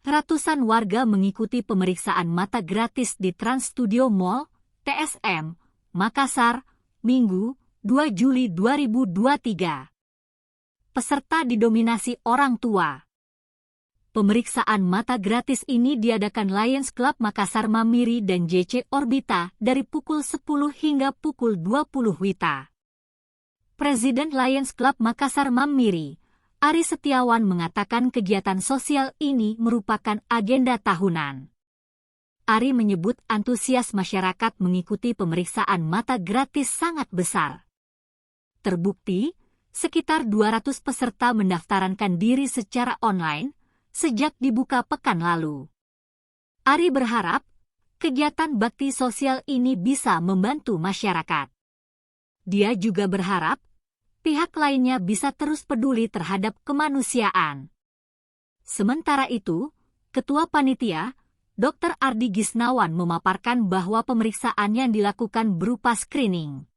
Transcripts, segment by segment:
Ratusan warga mengikuti pemeriksaan mata gratis di Trans Studio Mall, TSM, Makassar, Minggu, 2 Juli 2023. Peserta didominasi orang tua. Pemeriksaan mata gratis ini diadakan Lions Club Makassar Mamiri dan JC Orbita dari pukul 10 hingga pukul 20 WITA. Presiden Lions Club Makassar Mamiri, Ari Setiawan mengatakan kegiatan sosial ini merupakan agenda tahunan. Ari menyebut antusias masyarakat mengikuti pemeriksaan mata gratis sangat besar. Terbukti, sekitar 200 peserta mendaftarkan diri secara online sejak dibuka pekan lalu. Ari berharap, kegiatan bakti sosial ini bisa membantu masyarakat. Dia juga berharap, pihak lainnya bisa terus peduli terhadap kemanusiaan. Sementara itu, Ketua Panitia, Dr. Ardi Gisnawan memaparkan bahwa pemeriksaan yang dilakukan berupa screening.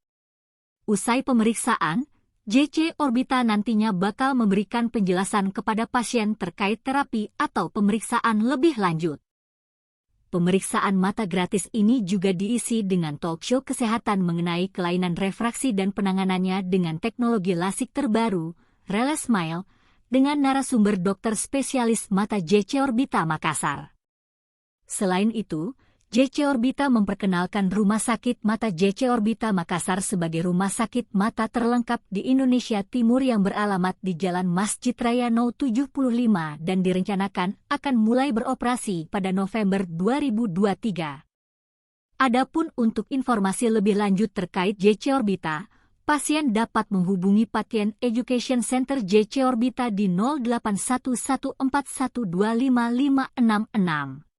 Usai pemeriksaan, JC Orbita nantinya bakal memberikan penjelasan kepada pasien terkait terapi atau pemeriksaan lebih lanjut. Pemeriksaan mata gratis ini juga diisi dengan talkshow kesehatan mengenai kelainan refraksi dan penanganannya dengan teknologi lasik terbaru, Rele Smile, dengan narasumber dokter spesialis mata JC Orbita Makassar. Selain itu, JC Orbita memperkenalkan Rumah Sakit Mata JC Orbita Makassar sebagai rumah sakit mata terlengkap di Indonesia Timur yang beralamat di Jalan Masjid Raya No 75 dan direncanakan akan mulai beroperasi pada November 2023. Adapun untuk informasi lebih lanjut terkait JC Orbita, pasien dapat menghubungi Patient Education Center JC Orbita di 081141255666.